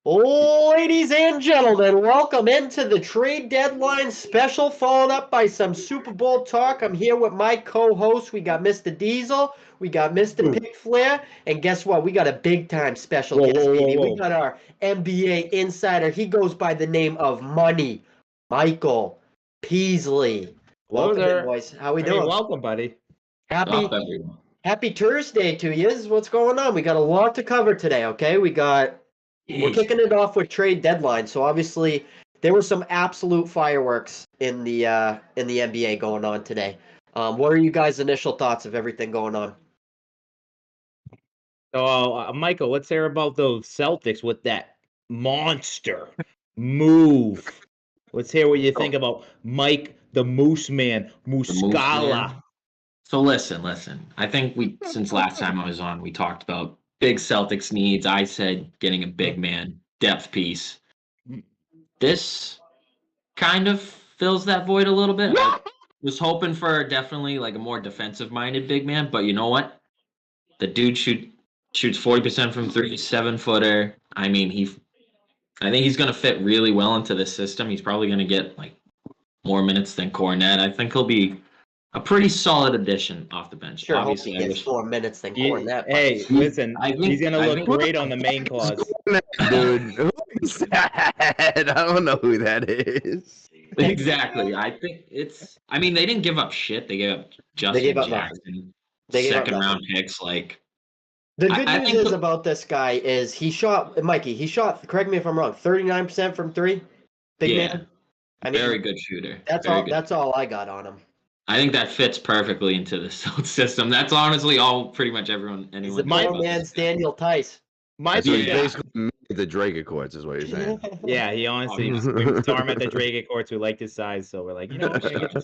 Ladies and gentlemen, welcome into the trade deadline special, followed up by some Super Bowl talk. I'm here with my co-host. We got Mr. Diesel, we got Mr. Pick Flair, and guess what? We got a big-time special guest, baby. We got our NBA insider. He goes by the name of Money, Michael Peasley. Hello Welcome there. in, boys. How we doing? Welcome, buddy. Happy Thursday to you. What's going on? We got a lot to cover today, okay? We're kicking it off with trade deadline. So obviously there were some absolute fireworks in the NBA going on today. What are you guys' initial thoughts of everything going on? So, Michael, let's hear about those Celtics with that monster move. Let's hear what you think about Mike the Moose Man, Muscala. So listen. I think since last time I was on, we talked about big Celtics needs. I said getting a big man, depth piece. This kind of fills that void a little bit. I was hoping for definitely like a more defensive-minded big man, but you know what? The dude shoots 40% from three, 7-footer. I mean, I think he's going to fit really well into this system. He's probably going to get like more minutes than Cornet. I think he'll be a pretty solid addition off the bench. Sure, obviously, he gets more minutes than Cornet. Hey, listen, he's going to look great on the main clause. Dude, who's that? I don't know who that is. Exactly. I think I mean, they didn't give up shit. They gave up Justin Jackson, second-round picks. Like, the good news about this guy is he shot, correct me if I'm wrong, 39% from three? Big man? I mean, very good shooter. That's all I got on him. I think that fits perfectly into the system. That's honestly all pretty much anyone. My man's Daniel Tice. He's basically made the Drake Accords, is what you're saying. Yeah, he honestly we saw him at the Drake Accords. We liked his size, so we're like, you know.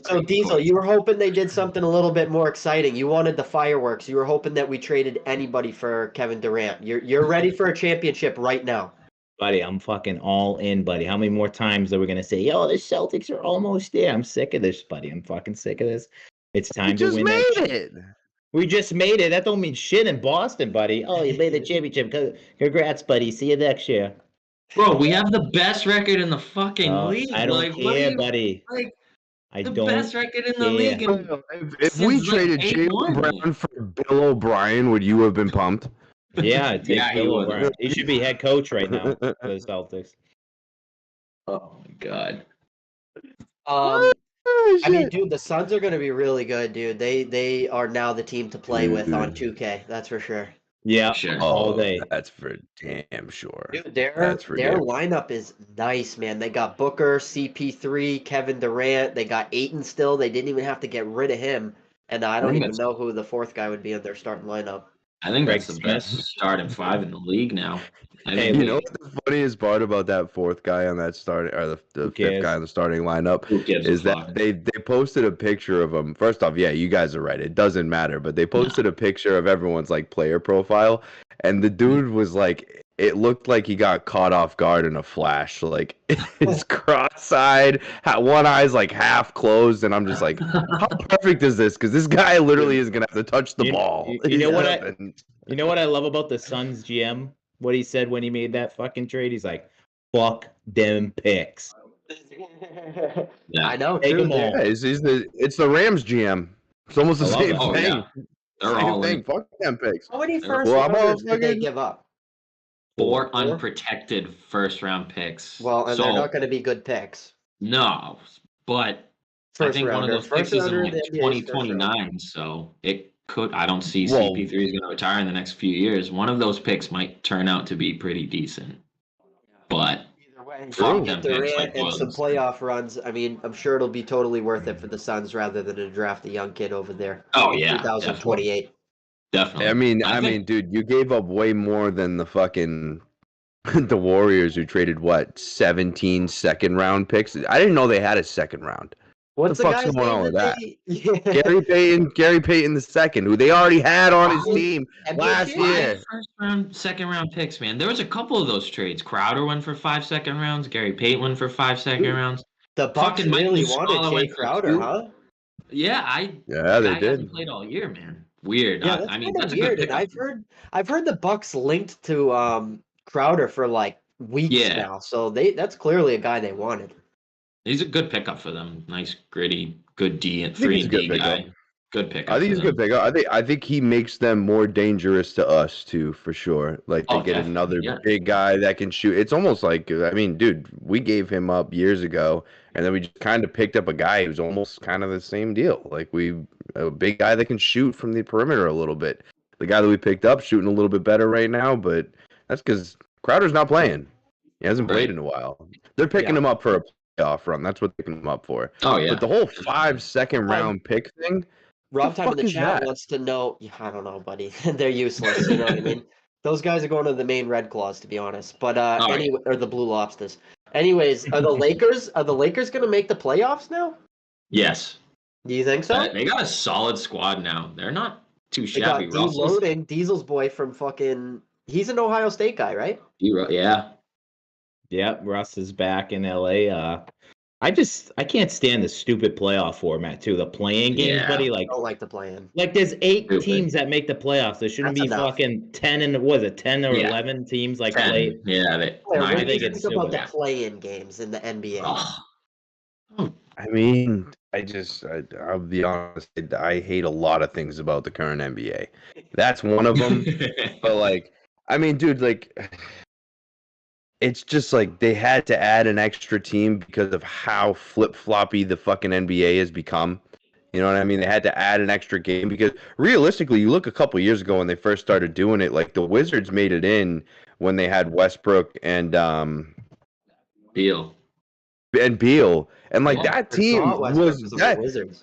So Diesel, you were hoping they did something a little bit more exciting. You wanted the fireworks. You were hoping that we traded anybody for Kevin Durant. You're ready for a championship right now. Buddy, I'm fucking all in, buddy. How many more times are we gonna say, "Yo, the Celtics are almost there"? I'm sick of this, buddy. I'm fucking sick of this. It's time to win. We just made it. That don't mean shit in Boston, buddy. Oh, you made the championship. Congrats, buddy. See you next year. Bro, we have the best record in the fucking league. I don't care, buddy. The best record in the league. If we traded Jaylen Brown for Bill O'Brien, would you have been pumped? Yeah, Bill O'Brien. He should be head coach right now for the Celtics. Oh my god. I mean, dude, the Suns are going to be really good, dude. They are now the team to play with on 2K. That's for sure. Yeah, sure. All day. That's for damn sure. Dude, their lineup is nice, man. They got Booker, CP3, Kevin Durant. They got Ayton still. They didn't even have to get rid of him. And I don't even know who the fourth guy would be in their starting lineup. I think that's the best starting five in the league now. Hey, you know what the funniest part about that fourth guy on that starting, or the fifth guy in the starting lineup, is that they posted a picture of him. First off, yeah, you guys are right. It doesn't matter, but they posted a picture of everyone's like player profile, and the dude was like, it looked like he got caught off guard in a flash. Like it's cross-eyed, one eye's like half closed, and I'm just like, how perfect is this? Because this guy literally is gonna have to touch the ball. You know what I love about the Suns GM? What he said when he made that fucking trade? He's like, "Fuck them picks." Yeah, I know. Take them all. Yeah, it's the Rams GM. It's almost the same thing. Yeah. They're all thing. Fuck them picks. How many first rounders did they give up? 4 unprotected first-round picks. Well, and they're not going to be good picks. No, but I think one of those picks is in like 2029, so it could. I don't see CP3 is going to retire in the next few years. One of those picks might turn out to be pretty decent, but either way, Durant and some playoff runs. I mean, I'm sure it'll be totally worth it for the Suns rather than to draft a young kid over there. Oh yeah, 2028. Definitely. I mean, dude, you gave up way more than the fucking the Warriors who traded 17 second-round picks. I didn't know they had a second round. What's the fuck's going on with that? Gary Payton the second, who they already had on his team last year. First round, second round picks, man. There was a couple of those trades. Crowder went for 5 second rounds. Gary Payton went for 5 second rounds. The Bucks really wanted Jay Crowder, huh? Yeah, they did. Hasn't played all year, man. Weird. Yeah, I mean, that's weird. And I've heard the Bucks linked to Crowder for like weeks now. So that's clearly a guy they wanted. He's a good pickup for them. Nice, gritty, good D and 3-and-D guy. Good pickup. I think he's a good pickup. I think he makes them more dangerous to us too, for sure. Like they get another big guy that can shoot. It's almost like, I mean, dude, we gave him up years ago, and then we just kind of picked up a guy who's almost kind of the same deal. Like a big guy that can shoot from the perimeter a little bit. The guy that we picked up shooting a little bit better right now, but that's because Crowder's not playing. He hasn't played in a while. They're picking him up for a playoff run. That's what they're picking him up for. Oh yeah. But the whole 5 second round pick thing. Rob Time in the chat wants to know. I don't know, buddy. They're useless. You know what I mean? Those guys are going to the main Red Claws, to be honest. But anyway, or the Blue Lobsters. Anyways, are the Lakers going to make the playoffs now? Yes. Do you think so? They got a solid squad now. They're not too shabby. They got loading Diesel's boy from fucking. He's an Ohio State guy, right? Yeah. Yep. Russ is back in LA. I can't stand the stupid playoff format too. The playing games, buddy. Like, I don't like the play-in. Like, there's 8 teams that make the playoffs. There shouldn't be fucking 10 and 10 or 11 teams like 10. play. Yeah, I think it's about the play-in games in the NBA. I mean, I'll be honest. I hate a lot of things about the current NBA. That's one of them. But like, I mean, dude, like. It's just like they had to add an extra team because of how flip-floppy the fucking NBA has become. You know what I mean? They had to add an extra game because realistically, you look a couple years ago when they first started doing it, like the Wizards made it in when they had Westbrook and Beal. And like that team was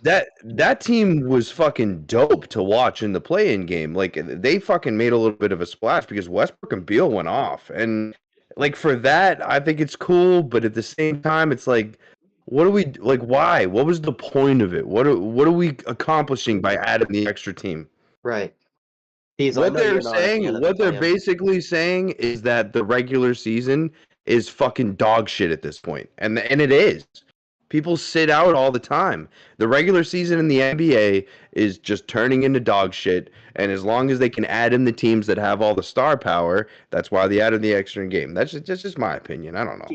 that team was fucking dope to watch in the play-in game. Like they fucking made a little bit of a splash because Westbrook and Beal went off. And like for that, I think it's cool, but at the same time, it's like, what do we like? Why? What was the point of it? What are we accomplishing by adding the extra team? Right. What they're basically saying is that the regular season is fucking dog shit at this point, and it is. People sit out all the time. The regular season in the NBA is just turning into dog shit, and as long as they can add in the teams that have all the star power, that's why they added the extra game. That's just my opinion. I don't know.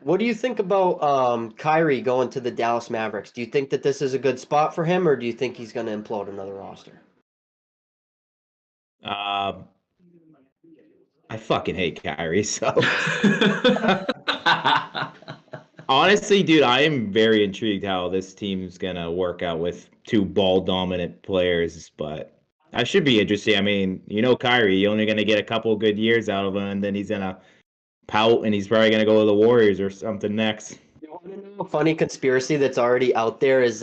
What do you think about Kyrie going to the Dallas Mavericks? Do you think that this is a good spot for him, or do you think he's going to implode another roster? I fucking hate Kyrie, so. Honestly, dude, I am very intrigued how this team's gonna work out with 2 ball-dominant players, but that should be interesting. I mean, Kyrie, you're only gonna get a couple of good years out of him, and then he's gonna pout, and he's probably gonna go to the Warriors or something next. You want to know a funny conspiracy that's already out there is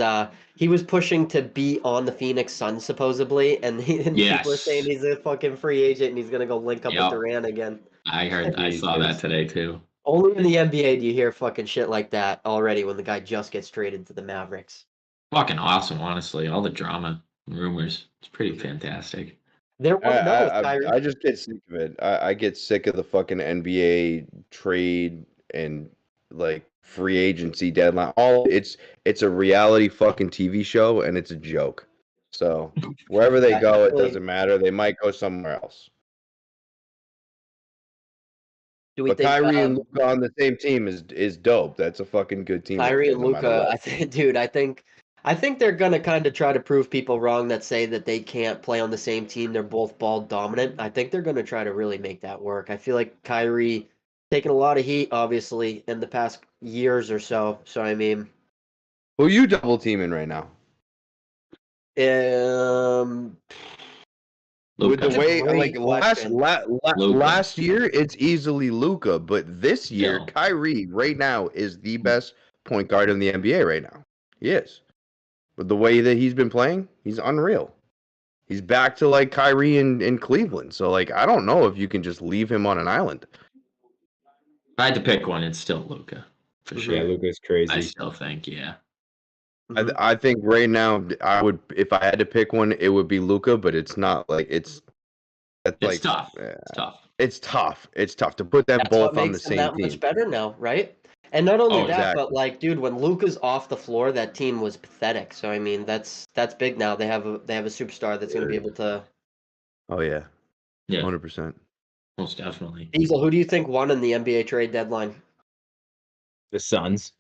he was pushing to be on the Phoenix Suns supposedly, and people are saying he's a fucking free agent and he's gonna go link up with Durant again. I saw that today too. Only in the NBA do you hear fucking shit like that already when the guy just gets traded to the Mavericks. Fucking awesome, honestly. All the drama and rumors. It's pretty fantastic. I just get sick of it. I get sick of the fucking NBA trade and like free agency deadline. It's a reality fucking TV show and it's a joke. So wherever they go, it doesn't matter. They might go somewhere else. But Kyrie and Luka on the same team is dope. That's a fucking good team. Kyrie and Luka, I think they're gonna kind of try to prove people wrong that say that they can't play on the same team. They're both ball dominant. I think they're gonna try to really make that work. I feel like Kyrie taking a lot of heat, obviously, in the past years or so. So I mean, who are you double teaming right now? With the way, like last year, it's easily Luka, but this year, Kyrie right now is the best point guard in the NBA right now. He is. But the way that he's been playing, he's unreal. He's back to like Kyrie in Cleveland. So like, I don't know if you can just leave him on an island. If I had to pick one, it's still Luka. For sure. Yeah, Luka's crazy. I still think, yeah. I think right now I would, if I had to pick one, it would be Luka, but it's not like it's like tough. It's tough. It's tough. It's tough to put them both on the same team. Much better now, right? And not only that, but like, dude, when Luka's off the floor, that team was pathetic. So I mean, that's big now. They have a superstar that's going to be able to. Oh yeah, 100%. Most definitely. Diesel, who do you think won in the NBA trade deadline? The Suns.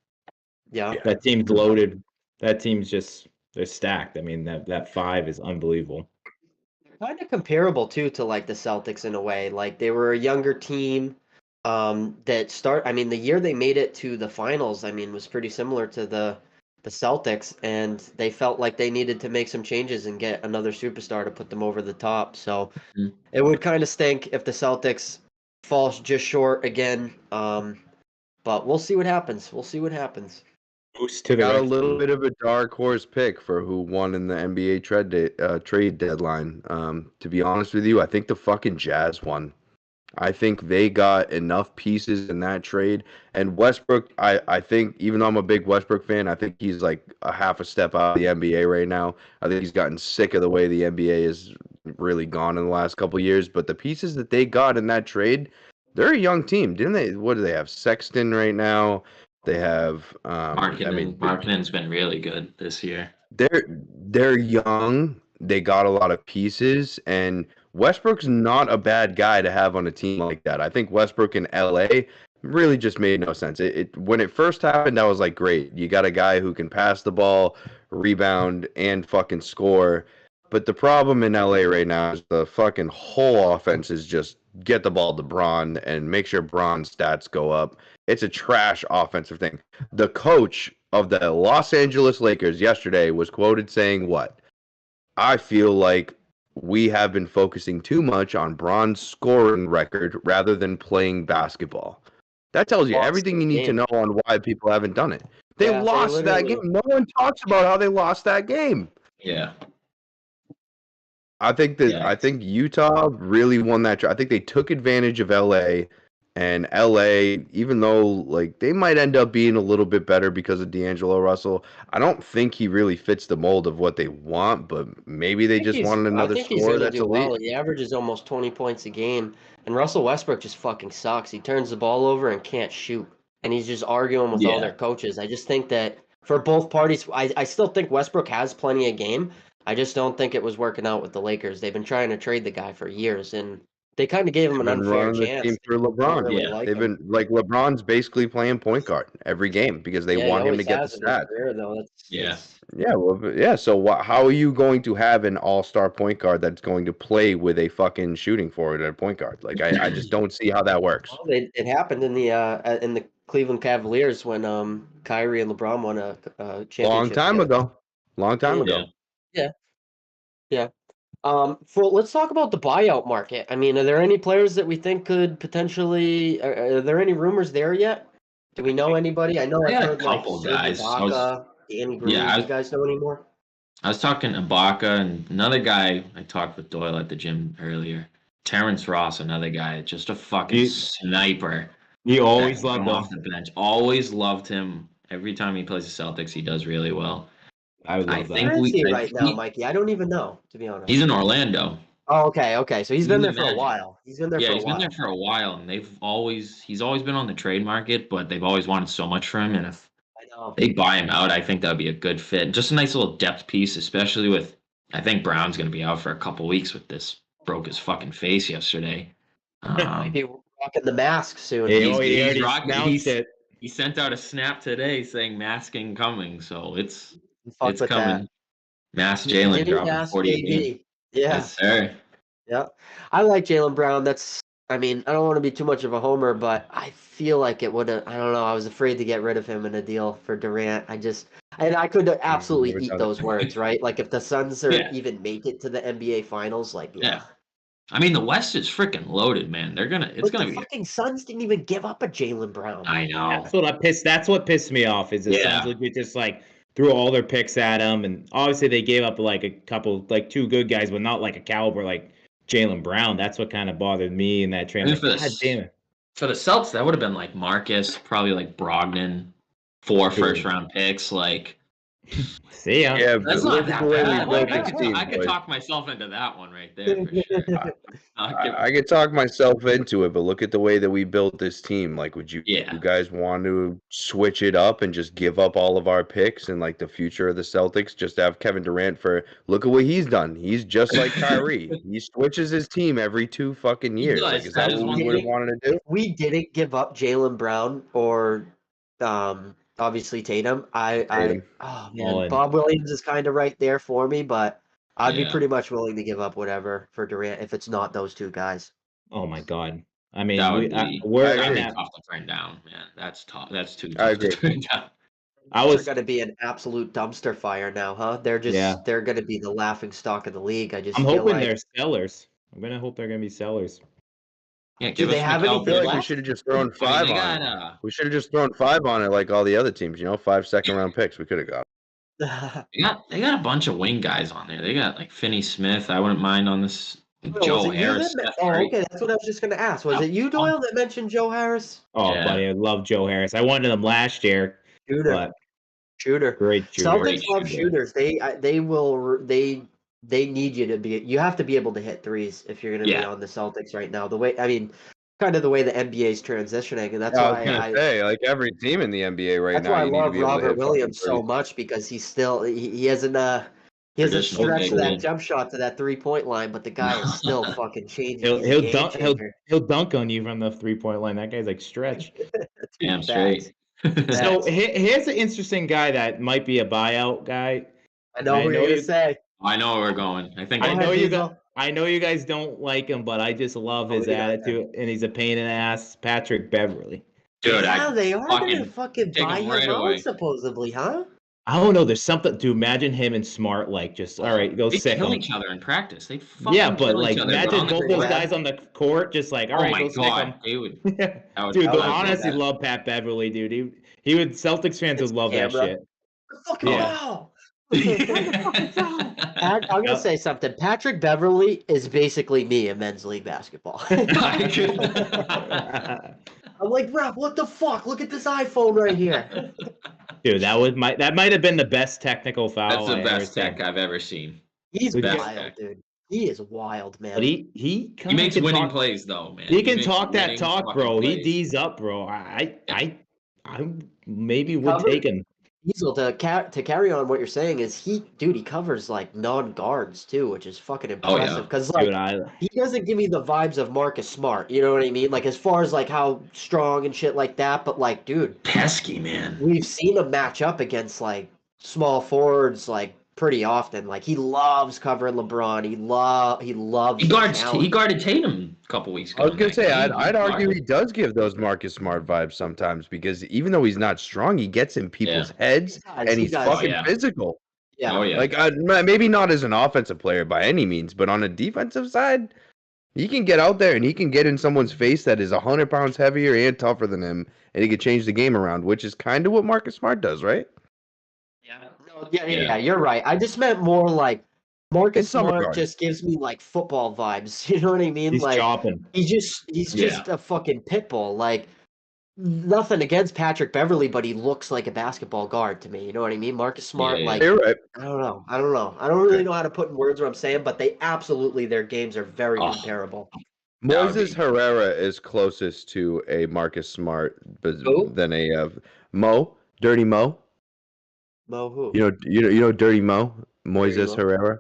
Yeah. That team's loaded. That team's just, they're stacked. I mean, that 5 is unbelievable. Kind of comparable too to like the Celtics in a way. Like they were a younger team I mean, the year they made it to the finals, I mean, was pretty similar to the Celtics, and they felt like they needed to make some changes and get another superstar to put them over the top. So it would kind of stink if the Celtics falls just short again. But we'll see what happens. We'll see what happens. Got a little bit of a dark horse pick for who won in the NBA trade deadline. To be honest with you, I think the fucking Jazz won. I think they got enough pieces in that trade. And Westbrook, I think, even though I'm a big Westbrook fan, I think he's like a half a step out of the NBA right now. I think he's gotten sick of the way the NBA has really gone in the last couple of years. But the pieces that they got in that trade, they're a young team. Didn't they? What do they have? Sexton right now. They have Markkanen's been really good this year. They're young. They got a lot of pieces, and Westbrook's not a bad guy to have on a team like that. I think Westbrook in LA really just made no sense. When it first happened, I was like, great. You got a guy who can pass the ball, rebound, and fucking score. But the problem in LA right now is the fucking whole offense is just get the ball to Bron and make sure Bron's stats go up. It's a trash offensive thing. The coach of the Los Angeles Lakers yesterday was quoted saying what? I feel like we have been focusing too much on Bron's scoring record rather than playing basketball. That tells you everything you need to know on why people haven't done it. They lost that game. No one talks about how they lost that game. Yeah. I think Utah really won that. I think they took advantage of LA, and LA, even though like they might end up being a little bit better because of D'Angelo Russell, I don't think he really fits the mold of what they want. But maybe they just wanted another scorer that's elite. Well. He averages almost 20 points a game, and Russell Westbrook just fucking sucks. He turns the ball over and can't shoot, and he's just arguing with all their coaches. I just think that for both parties, I still think Westbrook has plenty of game. I just don't think it was working out with the Lakers. They've been trying to trade the guy for years, and they kind of gave him an unfair chance. Team for LeBron. Really they've been like LeBron's basically playing point guard every game because they want him to get the stats. So how are you going to have an all-star point guard that's going to play with a fucking shooting forward at a point guard? Like I just don't see how that works. Well, it happened in the Cleveland Cavaliers when Kyrie and LeBron won a championship. Long time ago. Yeah. Let's talk about the buyout market. I mean, are there any players that we think could potentially? Are there any rumors there yet? Do we know anybody? I know I've heard a couple guys. Danny Green. Do you guys know any more? I was talking to Ibaka and another guy. I talked with Doyle at the gym earlier. Terrence Ross, another guy, just a fucking sniper. You always loved him off the bench. Always loved him. Every time he plays the Celtics, he does really well. I would love that. Where is he right now, Mikey? I don't even know, to be honest. He's in Orlando. Oh, okay. So he's been there for a while. He's been there for a while, and he's always been on the trade market, but they've always wanted so much for him, and if they buy him out, I think that would be a good fit. Just a nice little depth piece, especially with, I think Brown's going to be out for a couple weeks with this. Broke his fucking face yesterday. Might be rocking the mask soon. He sent out a snap today saying masking coming, so it's coming. That. Mask Jalen dropping 48. Yes, sir. Yeah. I like Jaylen Brown. I don't want to be too much of a homer, but I feel like it would have, I don't know, I was afraid to get rid of him in a deal for Durant. I could absolutely eat those words, right? Like if the Suns even make it to the NBA Finals, I mean, the West is freaking loaded, man. The fucking Suns didn't even give up a Jaylen Brown. I know. That's what pissed me off. Is the Suns legit just like threw all their picks at him, and obviously they gave up like a couple, like two good guys, but not like a caliber like Jaylen Brown. That's what kind of bothered me in that trade. God damn it. For the Celtics, that would have been like Marcus, probably like Brogdon, 4 first-round picks, like. See ya. Yeah, that's not that bad. I could talk myself into that one right there for sure. I could talk myself into it, but look at the way that we built this team. Like, would you guys want to switch it up and just give up all of our picks and like the future of the Celtics? Just have Kevin Durant for look at what he's done. He's just like Kyrie. He switches his team every 2 fucking years. Like, is that what we would have wanted to do? If we didn't give up Jaylen Brown or obviously Tatum, oh man, Bob Williams is kind of right there for me, but I'd be pretty much willing to give up whatever for Durant if it's not those 2 guys. Oh my God! I mean, we're tough to turn down, man. That's tough. That's too tough to turn down. They're going to be an absolute dumpster fire now, huh? They're they're going to be the laughing stock of the league. I'm hoping they're sellers. I'm gonna hope they're gonna be sellers. Yeah, do they have any? We should have just thrown 5 on it. We should have just thrown 5 on it like all the other teams. 5 second-round picks. We could have got. They got a bunch of wing guys on there. They got like Finney Smith. I wouldn't mind on this. Joe Harris. Okay, that's what I was just going to ask. Was it you, Doyle, that mentioned Joe Harris? Oh, buddy, I love Joe Harris. I wanted him last year. Shooter. Great shooter. Celtics love shooters. They need you to be. You have to be able to hit threes if you're going to be on the Celtics right now. Kind of the way the NBA is transitioning, and that's why I say like every team in the NBA right now. That's why I love Robert Williams so much because he hasn't stretched that jump shot to that 3-point line, but the guy is still fucking changing. He'll dunk on you from the 3-point line. That guy's like stretch. Damn straight. So here's an interesting guy that might be a buyout guy. I know who you're gonna say. I know where we're going. I know you guys don't like him, but I just love his attitude, and he's a pain in the ass. Patrick Beverley. Dude, they are gonna fucking buy him out, supposedly, huh? I don't know. There's something to imagine him and Smart just all right. Go sick. They kill each other in practice. They fucking but like imagine both those guys on the court, just like all right, go sick them. Dude, I honestly love Pat Beverly, dude. He would Celtics fans would love that shit. I'm gonna say something. Patrick Beverly is basically me in men's league basketball. I'm like, Rob, what the fuck? Look at this iPhone right here. Dude, that might have been the best technical foul. That's the best tech I've ever seen. He's wild, dude. He is wild, man. But he makes winning plays though, man. He can talk that talk, bro. Plays. He D's up, bro. I maybe would take him. Diesel, to carry on what you're saying is he covers like non-guards too, which is fucking impressive because he doesn't give me the vibes of Marcus Smart. You know what I mean? Like as far as like how strong and shit like that, but like, dude, pesky man. We've seen him match up against like small forwards like pretty often. Like he loves covering LeBron. He loves. He guarded Tatum a couple weeks ago. I was gonna say I'd argue he does give those Marcus Smart vibes sometimes because even though he's not strong, he gets in people's heads and he's fucking physical. Yeah. Oh, yeah. Like maybe not as an offensive player by any means, but on a defensive side, he can get out there and he can get in someone's face that is 100 pounds heavier and tougher than him, and he can change the game around, which is kind of what Marcus Smart does, right? Yeah, you're right. I just meant more like Marcus Smart just gives me like football vibes. You know what I mean? He's like chopping. He's just a fucking pit bull. Like nothing against Patrick Beverly, but he looks like a basketball guard to me. You know what I mean? Marcus Smart, you're right. I don't know. I don't really know how to put in words what I'm saying, but their games are very comparable. Moses Herrera is closest to a Marcus Smart than a Dirty Mo. Mo who? You know Dirty Mo? Moises Herrera?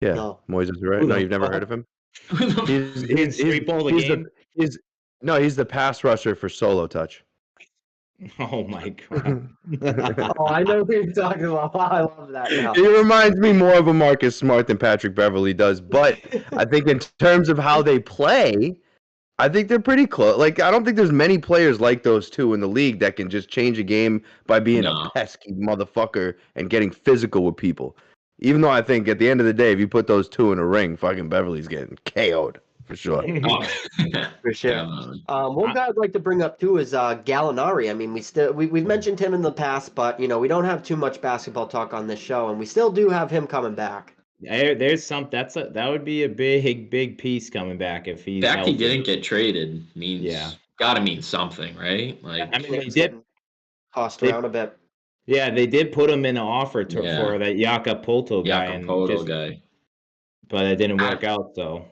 Yeah. No. Moises Herrera. No, you've never heard of him? He's the pass rusher for Solo Touch. Oh my god. I know who you're talking about. Wow, I love that now. He reminds me more of a Marcus Smart than Patrick Beverly does, but I think in terms of how they play, I think they're pretty close. Like, I don't think there's many players like those two in the league that can just change a game by being a pesky motherfucker and getting physical with people. Even though I think at the end of the day, if you put those two in a ring, fucking Beverly's getting KO'd for sure. For sure. One guy I'd like to bring up too is Gallinari. I mean, we've mentioned him in the past, but we don't have too much basketball talk on this show, and we still do have him coming back. There's that would be a big piece coming back if he's the fact he didn't get traded means gotta mean something, right? Like I mean they did cost around a bit. Yeah, they did put him in an offer for that Jakob Poeltl guy, guy, but it didn't work out. So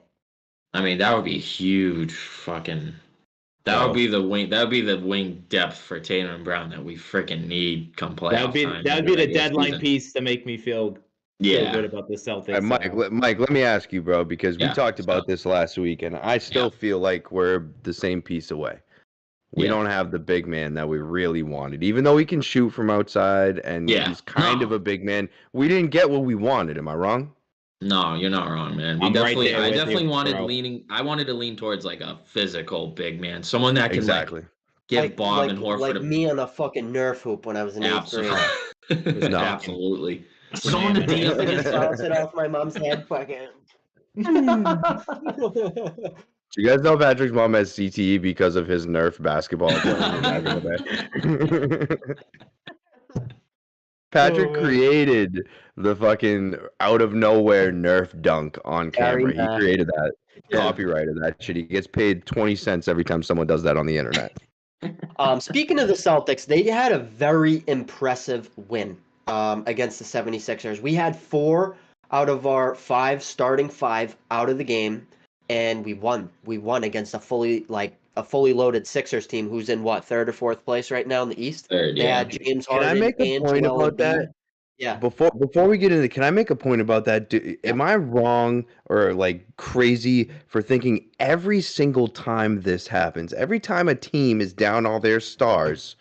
I mean, that would be huge. Fucking. That would be the wing. That would be the wing depth for Tatum and Brown that we freaking need come playoff time. That would be the deadline piece to make me feel good about the Celtics. Mike, let me ask you, bro, because we talked about this last week, and I still feel like we're the same piece away. We don't have the big man that we really wanted, even though he can shoot from outside and he's kind of a big man. We didn't get what we wanted. Am I wrong? No, you're not wrong, man. I definitely wanted leaning. I wanted to lean towards like a physical big man, someone that can like give Bob and Horford like me on a fucking Nerf hoop when I was in 8th grade. Absolutely. Someone to deal with. Bounce it off my mom's head, fucking. Do you guys know Patrick's mom has CTE because of his Nerf basketball playing back in the day? Patrick created the fucking out of nowhere Nerf dunk on camera. He created that. Copyrighted that shit. He gets paid 20 cents every time someone does that on the internet. Speaking of the Celtics, they had a very impressive win against the 76ers. We had 4 out of our 5 starting 5 out of the game, and we won. We won against a fully loaded Sixers team who's in what, 3rd or 4th place right now in the East. Third, they had James Harden. Can I make a point about that? Yeah. Before we get into, can I make a point about that? Am I wrong or like crazy for thinking every single time this happens, every time a team is down all their stars,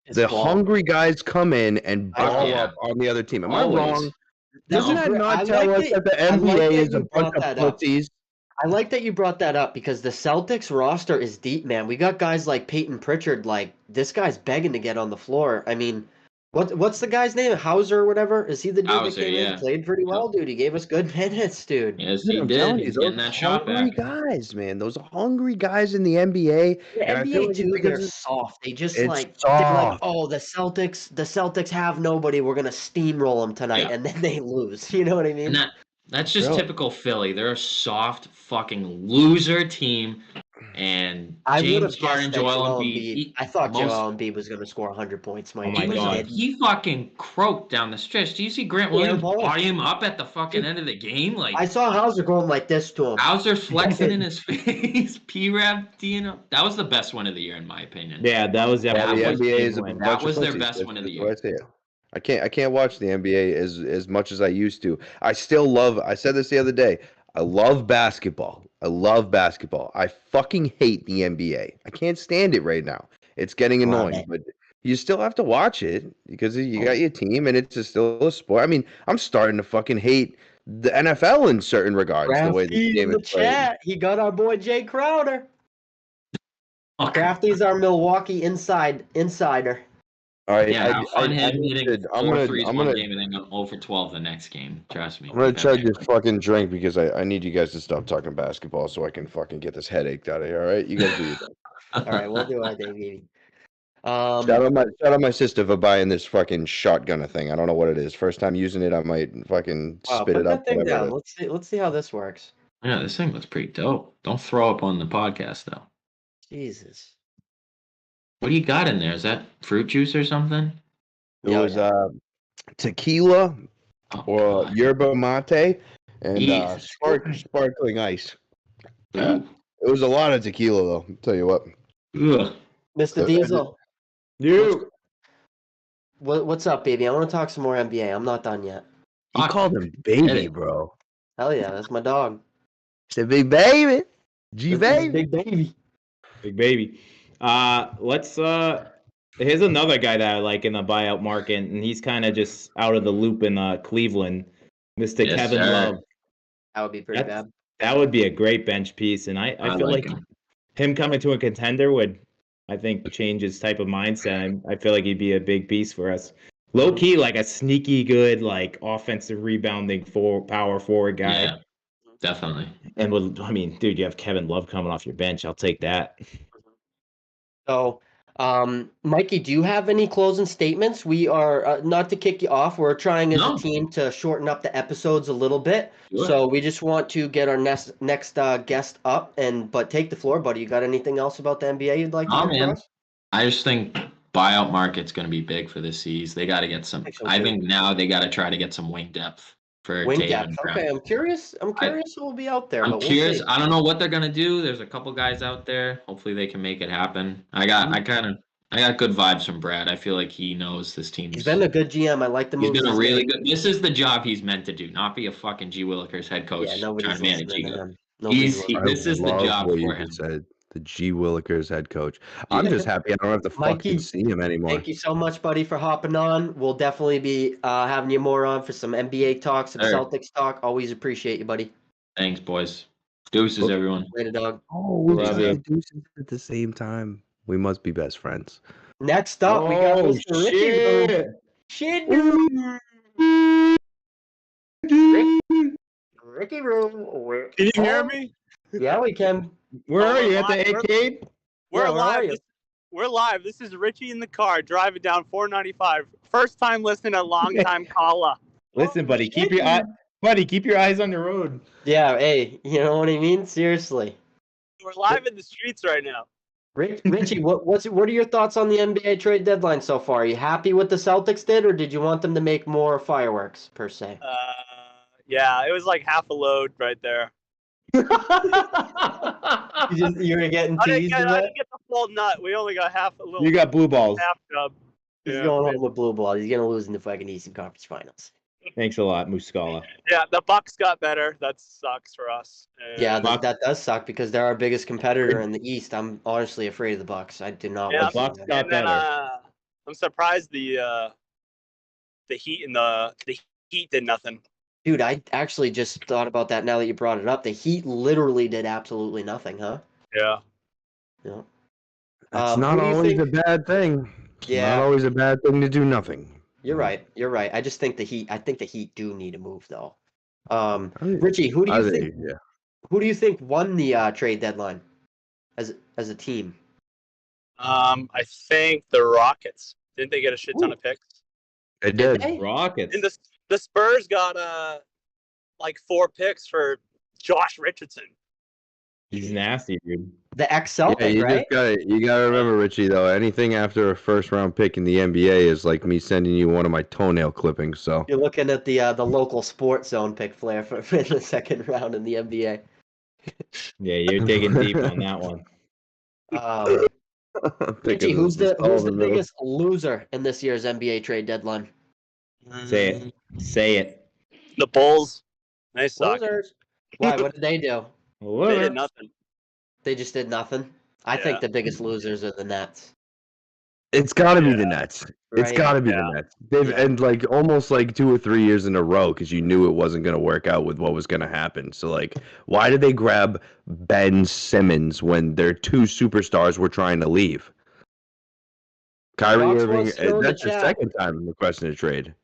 the hungry guys come in and ball up on the other team? Am I wrong? Doesn't that not tell us that the NBA is a bunch of pussies? I like that you brought that up because the Celtics roster is deep, man. We got guys like Peyton Pritchard. Like, this guy's begging to get on the floor. I mean, what's the guy's name? Hauser or whatever? Is he the dude that came in? Played pretty well, dude. He gave us good minutes, dude. Yes, he did. He's getting that shot back. Guys, man. Those hungry guys in the NBA. The NBA, too, they're soft. They just they're like, oh, the Celtics have nobody. We're going to steamroll them tonight. And then they lose. You know what I mean? And that's just typical Philly. They're a soft fucking loser team. And James Harden, Joel Embiid. I thought Joel Embiid was going to score 100 points. Oh my God. He fucking croaked down the stretch. Do you see Grant Williams body him up at the fucking end of the game? Like, I saw Hauser going like this to him. Hauser flexing in his face. P-Rap, that was the best one of the year, in my opinion. Yeah, that was definitely the NBA that was their best one of the year. I can't watch the NBA as much as I used to. I still love. I said this the other day. I love basketball. I fucking hate the NBA. I can't stand it right now. It's getting annoying, but you still have to watch it because you got your team and it's still a sport. I mean, I'm starting to fucking hate the NFL in certain regards. The way the game is played. He got our boy Jay Crowder. Crafty's our Milwaukee insider. All right, yeah, I'm gonna game and then go 0 for 12 the next game. Trust me. I'm gonna chug this fucking drink because I need you guys to stop talking basketball so I can fucking get this headache out of here. All right, you guys do your thing. All right, we'll do our thing, baby. Shout out my sister for buying this fucking shotgun thing. I don't know what it is. First time using it, I might fucking spit it up. Put that thing down. Let's see how this works. Yeah, this thing looks pretty dope. Don't throw up on the podcast though. Jesus. What do you got in there? Is that fruit juice or something? It was tequila or yerba mate and sparkling ice. It was a lot of tequila, though. I'll tell you what. Ugh. Mr. Diesel. What's up, baby? I want to talk some more NBA. I'm not done yet. You called him baby, bro. Hell yeah, that's my dog. It's a big baby. G-baby. Big baby. Big baby. Here's another guy that I like in the buyout market, and he's kind of just out of the loop in Cleveland, Mr. Kevin Love. That would be pretty bad. That would be a great bench piece, and I feel like him coming to a contender would, I think, change his type of mindset. I feel like he'd be a big piece for us. Low key, like a sneaky good, like offensive rebounding power forward guy. Yeah, definitely. And dude, you have Kevin Love coming off your bench. I'll take that. So, Mikey, do you have any closing statements? We are, not to kick you off, we're trying as a team to shorten up the episodes a little bit. Sure. So we just want to get our next guest up, but take the floor, buddy. You got anything else about the NBA you'd like to add for us? I just think buyout market's going to be big for this season. They got to get some. I think now they got to try to get some wing depth for Wing Tatum. depth. Okay, I'm curious who will be out there. I'm but curious. We'll I don't know what they're gonna do. There's a couple guys out there. Hopefully they can make it happen. I got good vibes from Brad. I feel like he knows this team. He's been a good GM. I like the moves. He's been a really good. This is the job he's meant to do, not be a fucking G Willikers head coach. Yeah, nobody's trying to manage listening to ego. him. This is the job for him. Said. The G Willikers head coach. I'm just happy I don't have to fucking see him anymore. Thank you so much, buddy, for hopping on. We'll definitely be having you more on for some NBA talk, some Celtics talk. Always appreciate you, buddy. Thanks, boys. Deuces, everyone. Later, dog. Oh, we just did deuces at the same time. We must be best friends. Next up, we got Mr. Shit. Shit, Ricky Room. Can you hear me? Yeah, we can. Where are you at the arcade? We're live. We're live. This is Richie in the car driving down 495. First time listener, long time caller. Listen, buddy, keep your eyes on the road. Yeah, hey, you know what I mean? Seriously. We're live in the streets right now. Richie, what are your thoughts on the NBA trade deadline so far? Are you happy with the Celtics did, or did you want them to make more fireworks per se? Yeah, it was like half a load right there. You were getting teased. I didn't get the full nut. We only got half a little. You got blue balls. Half job. He's going home with blue ball. He's gonna lose in the fucking Eastern Conference Finals. Thanks a lot, Muscala. Yeah, the Bucks got better. That sucks for us. Yeah, that does suck because they're our biggest competitor in the East. I'm honestly afraid of the Bucks. I do not. Yeah, the Bucks got better. I'm surprised the Heat and the Heat did nothing. Dude, I actually just thought about that now that you brought it up. The Heat literally did absolutely nothing, huh? Yeah. Yeah. It's not always a bad thing. It's not always a bad thing to do nothing. You're right. I just think the Heat do need a move though. Richie, who do you think? Yeah. Who do you think won the trade deadline as a team? I think the Rockets. Didn't they get a shit ton of picks? They did. Rockets. And the Spurs got like 4 picks for Josh Richardson. He's nasty, dude. The ex-Celtic, right? You gotta remember, Richie, though, anything after a first-round pick in the NBA is like me sending you one of my toenail clippings. So you're looking at the local sports zone pick Flair for the second round in the NBA. Yeah, you're digging deep on that one. Richie, who's the biggest loser in this year's NBA trade deadline? Say it. The Bulls. They suck. Losers. Why? What did they do? They did nothing. They just did nothing. I think the biggest losers are the Nets. It's got to be the Nets. It's got to be the Nets. And like almost like 2 or 3 years in a row because you knew it wasn't going to work out with what was going to happen. So like, why did they grab Ben Simmons when their 2 superstars were trying to leave? Kyrie Irving. That's the second time requesting a trade.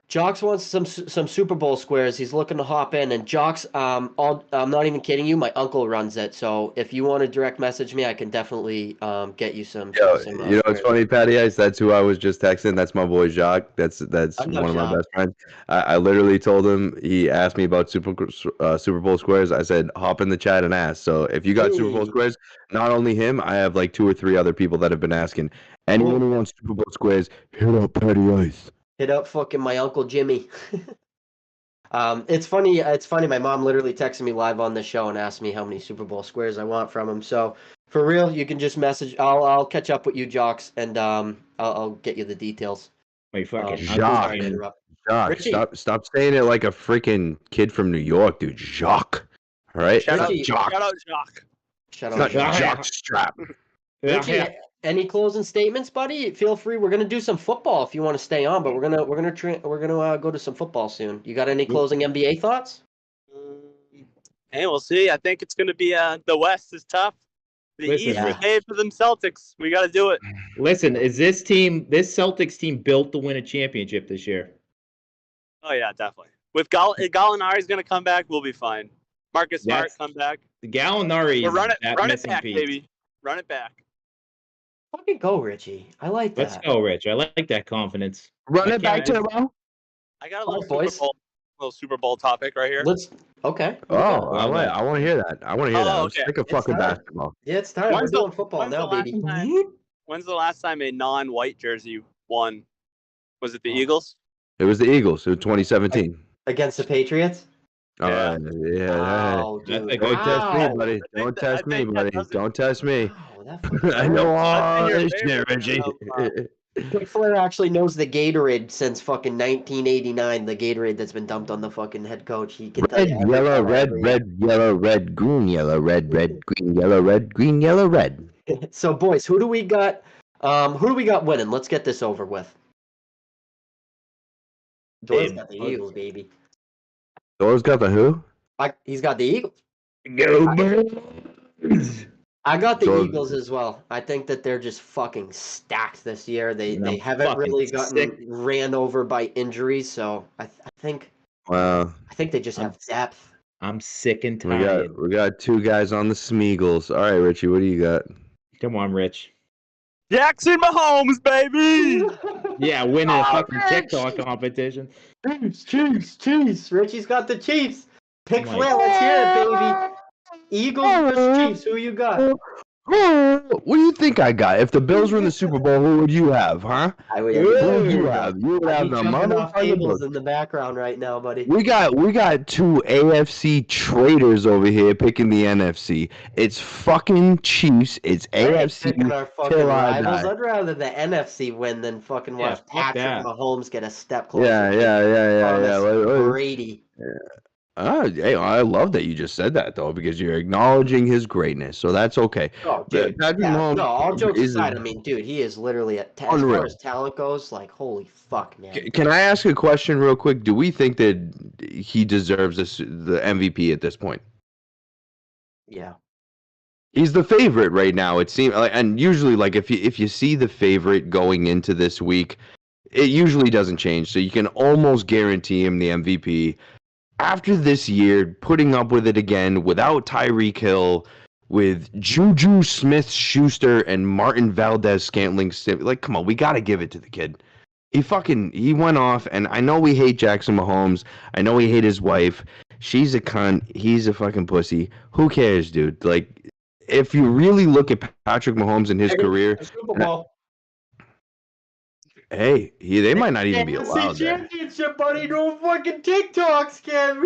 Jocks wants some Super Bowl squares. He's looking to hop in. And Jocks, I'm not even kidding you. My uncle runs it. So if you want to direct message me, I can definitely get you some. You know, it's funny, Patty Ice. That's who I was just texting. That's my boy Jacques. That's one of my best friends. I literally told him. He asked me about Super Bowl squares. I said, hop in the chat and ask. So if you got Super Bowl squares, not only him, I have like 2 or 3 other people that have been asking. Anyone who wants Super Bowl squares, hit up Patty Ice. Hit up fucking my Uncle Jimmy. It's funny. My mom literally texted me live on the show and asked me how many Super Bowl squares I want from him. So for real, you can just message. I'll catch up with you, Jocks, and I'll get you the details. Wait, fucking Jacques. Stop saying it like a freaking kid from New York, dude. Jacques. All right. Shout out Jacques. Shout out Jacques Strap. Richie, any closing statements, buddy? Feel free. We're gonna do some football if you want to stay on, but we're gonna go to some football soon. You got any closing NBA thoughts? Hey, we'll see. I think it's gonna be the West is tough. The East is made for them Celtics. We got to do it. Listen, is this Celtics team built to win a championship this year? Oh yeah, definitely. With Gallinari's gonna come back, we'll be fine. Marcus Smart come back. The Gallinari. Run it back, baby. Run it back. Fucking go, Richie. I like that. Let's go, Rich. I like that confidence. Run it back to the well. I got a little Super Bowl topic right here. Okay. Oh, I want to hear that. I want to hear that. Let's pick a fucking basketball. Yeah, it's time. We're doing football now, baby. When's the last time a non-white jersey won? Was it the Eagles? It was the Eagles. It was 2017. Against the Patriots? Yeah. Oh, dude. Don't test me, buddy. Don't test me, buddy. Don't test me. I know all this shit, Richie. Pick Flair actually knows the Gatorade since fucking 1989. The Gatorade that's been dumped on the fucking head coach. He can tell Red, you every yellow, color, red, every red, yellow, red, green, yellow, red, red, green, yellow, red, green, yellow, red. So, boys, who do we got? Who do we got winning? Let's get this over with. Doyle's got the Eagles, baby. Doyle's got the who? He's got the Eagles. Go Birds! I got the Eagles as well. I think that they're just fucking stacked this year. They haven't really gotten ran over by injuries, so I think. Wow. I think they just have depth. I'm sick and tired. We got two guys on the Smeagles. All right, Richie, what do you got? Come on, Rich. Jackson Mahomes, baby. Yeah, winning a fucking TikTok competition. Chiefs. Richie's got the Chiefs. Pick Flair, let's hear it, baby. Eagles versus Chiefs. Who you got? What do you think I got? If the Bills were in the Super Bowl, who would you have, huh? Who would you have? You would have the motherfuckers in the background right now, buddy. We got two AFC traitors over here picking the NFC. It's fucking Chiefs. It's AFC. Picking our fucking rivals. I'd rather the NFC win than fucking watch Patrick Mahomes get a step closer. Yeah. Brady. Yeah. Hey, I love that you just said that though, because you're acknowledging his greatness, so that's okay. Oh, dude. No, all jokes aside, I mean, dude, he is literally as far as talent goes, like, holy fuck, man. Can I ask a question real quick? Do we think that he deserves the MVP at this point? Yeah. He's the favorite right now. It seems, and usually, like if you see the favorite going into this week, it usually doesn't change. So you can almost guarantee him the MVP. After this year, putting up with it again without Tyreek Hill, with Juju Smith-Schuster and Martin Valdez-Scantling, like, come on, we got to give it to the kid. He went off, and I know we hate Jackson Mahomes. I know we hate his wife. She's a cunt. He's a fucking pussy. Who cares, dude? Like, if you really look at Patrick Mahomes and his career... Hey, they might not even be allowed there. Championship, buddy. No fucking TikToks, Ken.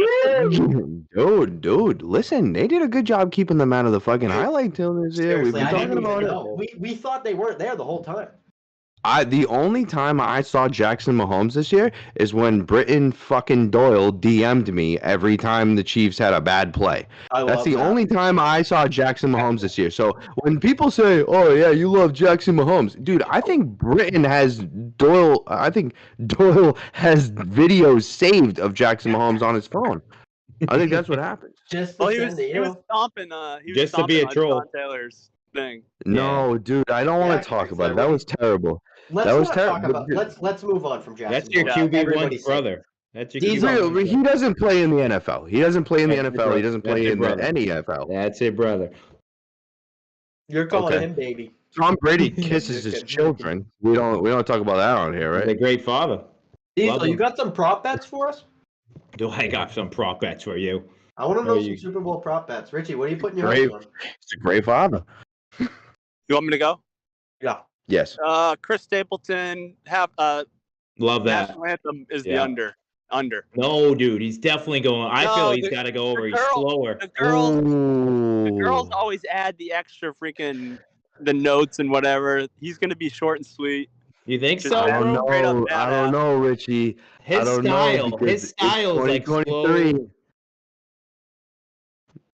Dude, listen. They did a good job keeping them out of the fucking highlight till this year. We've been talking about it. We thought they weren't there the whole time. The only time I saw Jackson Mahomes this year is when Britton fucking Doyle DM'd me every time the Chiefs had a bad play. That's the only time I saw Jackson Mahomes this year. So when people say, "Oh yeah, you love Jackson Mahomes," dude, I think Britton has Doyle. I think Doyle has videos saved of Jackson Mahomes on his phone. I think that's what happened. He was stomping. Just to be a troll. John Taylor's thing. No, dude, I don't want to talk about it. That was terrible. Let's move on from Jackson. That's your QB1 brother. That's your QB1. He doesn't play in the NFL. He doesn't play in the NFL. He doesn't play in any NFL. That's it, brother. You're calling him baby. Tom Brady kisses his children. We don't talk about that on here, right? He's a great father. Diesel, you got some prop bets for us? Do I got some prop bets for you? I want to know some Super Bowl prop bets. Richie, what are you putting your hands on? He's a great father. You want me to go? Yeah. Yes. Chris Stapleton love that. National Anthem is the under. No, dude, he's definitely going. I feel he's got to go over. He's slower. The girls always add the extra freaking the notes and whatever. He's going to be short and sweet. You think so? I don't know, Richie. His style is like slow.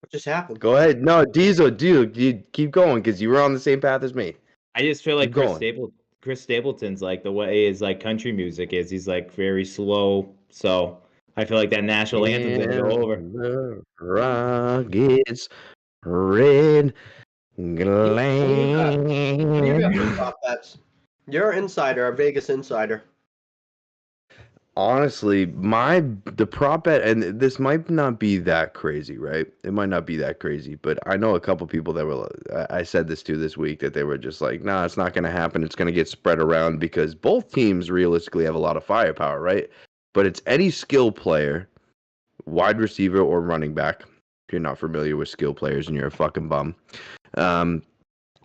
What just happened? Go ahead. No, Diesel, dude, you keep going because you were on the same path as me. I just feel like Chris Stapleton's like the way his like country music is. He's like very slow, so I feel like that national anthem's gonna go over. The Rockets red glare. You're an insider, a Vegas insider. Honestly, the prop bet, and this might not be that crazy, right? It might not be that crazy, but I know a couple people that were, I said this to this week, that they were just like, nah, it's not going to happen. It's going to get spread around because both teams realistically have a lot of firepower, right? But it's any skill player, wide receiver or running back, if you're not familiar with skill players and you're a fucking bum,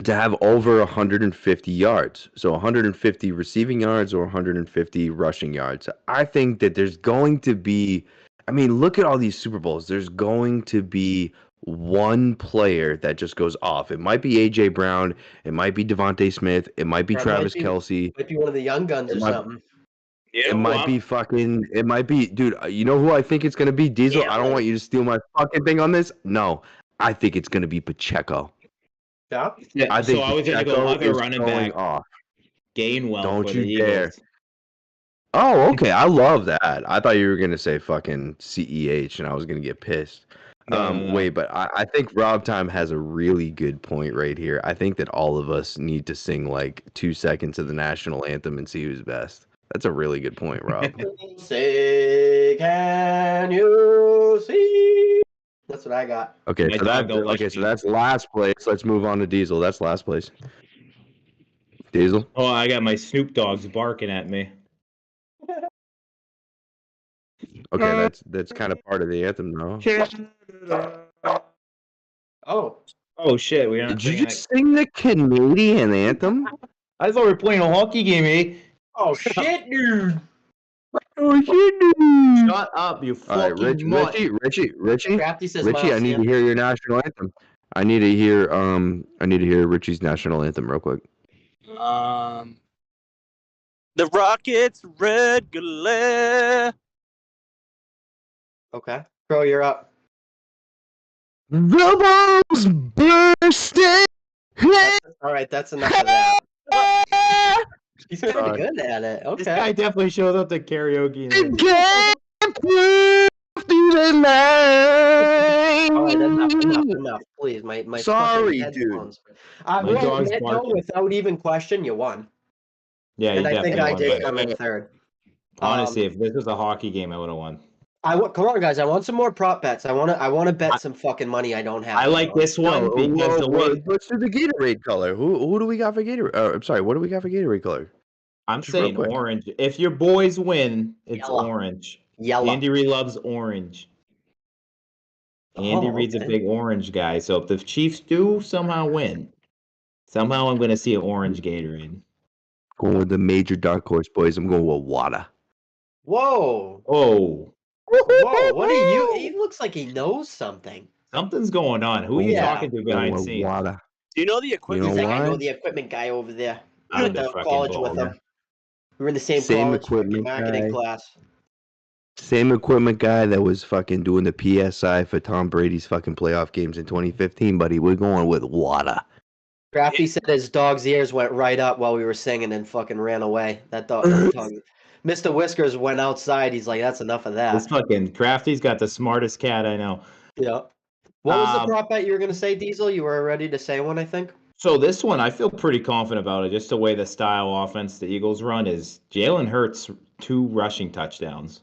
to have over 150 yards. So 150 receiving yards or 150 rushing yards. I think that there's going to be I mean, look at all these Super Bowls. There's going to be one player that just goes off. It might be A.J. Brown. It might be Devontae Smith. It might be Travis Kelce. Might be one of the young guns or something. It might be fucking. It might be, dude. You know who I think it's gonna be? Diesel. I don't want you to steal my fucking thing on this. No, I think it's gonna be Pacheco. Yeah. I think so I was gonna go other running back. Off. Gainwell. Don't for you the dare. Eagles. Oh, okay. I love that. I thought you were gonna say fucking CEH, and I was gonna get pissed. No. Wait, but I think Rob Time has a really good point right here. I think that all of us need to sing like 2 seconds of the national anthem and see who's best. That's a really good point, Rob. Say, can you see? That's what I got. Okay, so that's last place. Let's move on to Diesel. That's last place. Diesel. Oh, I got my Snoop Dogs barking at me. Okay, that's kind of part of the anthem, though. Oh shit! Did you just sing the Canadian anthem? I thought we were playing a hockey game, eh? Oh shit, dude! Oh shit, dude! Shut up, you fucking Richie. Crafty says Richie, I need to hear your national anthem. I need to hear Richie's national anthem real quick. The Rockets red glare. Okay, Crow, you're up. The bombs bursting. All right, that's enough of that. He's kind of good at it. Okay. This guy definitely showed up to karaoke. All right, enough. Please, my sorry, dude. My dog's barking. Without even question, you won. Yeah, and I think I did come in third. Honestly, if this was a hockey game, I would have won. Come on, guys. I want some more prop bets. I want to bet some fucking money I don't have. I like this one because the way. Let's do the Gatorade color. Who do we got for Gatorade? I'm sorry. What do we got for Gatorade color? I'm saying orange. If your boys win, it's Yellow. Orange. Yellow. Andy Reid loves orange. Andy Reid's a big orange guy. So if the Chiefs do somehow win, somehow I'm going to see an orange Gatorade. Going with the major dark horse boys. I'm going with water. Whoa. Oh. Whoa. What are you? He looks like he knows something. Something's going on. Who are you talking to behind the scenes? Water. Do you know the equipment? I know the equipment guy over there. I went to college with him. We were in the same college equipment marketing class. Same equipment guy that was fucking doing the PSI for Tom Brady's fucking playoff games in 2015, buddy. We're going with water. Crafty said his dog's ears went right up while we were singing and fucking ran away. That dog. Mr. Whiskers went outside. He's like, that's enough of that. This fucking Crafty's got the smartest cat I know. Yeah. What was the prop bet you were going to say, Diesel? You were ready to say one, I think. So this one, I feel pretty confident about it. Just the way the style offense the Eagles run is Jalen Hurts 2 rushing touchdowns.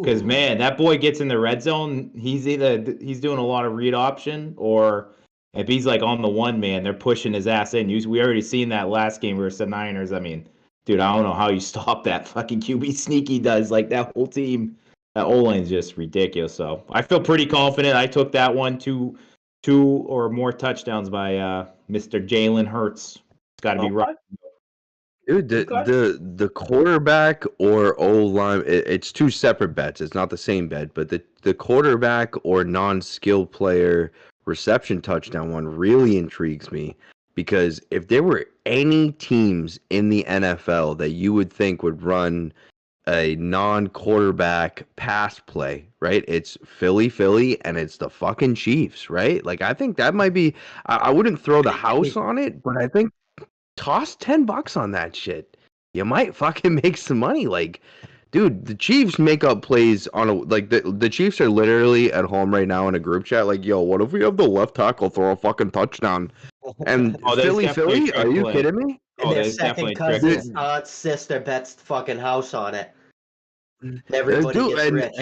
Because, man, that boy gets in the red zone. He's doing a lot of read option, or if he's like on the one man, they're pushing his ass in. We already seen that last game versus the Niners. I mean, dude, I don't know how you stop that fucking QB sneak he does. Like that whole team, that O-line's just ridiculous. So I feel pretty confident. I took that one, two or more touchdowns by Mr. Jalen Hurts. It's got to be right. Dude, the quarterback or O-line, it's 2 separate bets. It's not the same bet, but the quarterback or non-skill player reception touchdown one really intrigues me, because if there were any teams in the NFL that you would think would run a non-quarterback pass play, right? It's Philly, and it's the fucking Chiefs, right? Like, I think that might be, I wouldn't throw the house on it, but I think toss $10 on that shit. You might fucking make some money. Like, dude, the Chiefs make up plays on the Chiefs are literally at home right now in a group chat. Like, yo, what if we have the left tackle throw a fucking touchdown? And Philly, are you kidding me? And their second cousin's aunt's sister bets the fucking house on it. Everybody gets rich.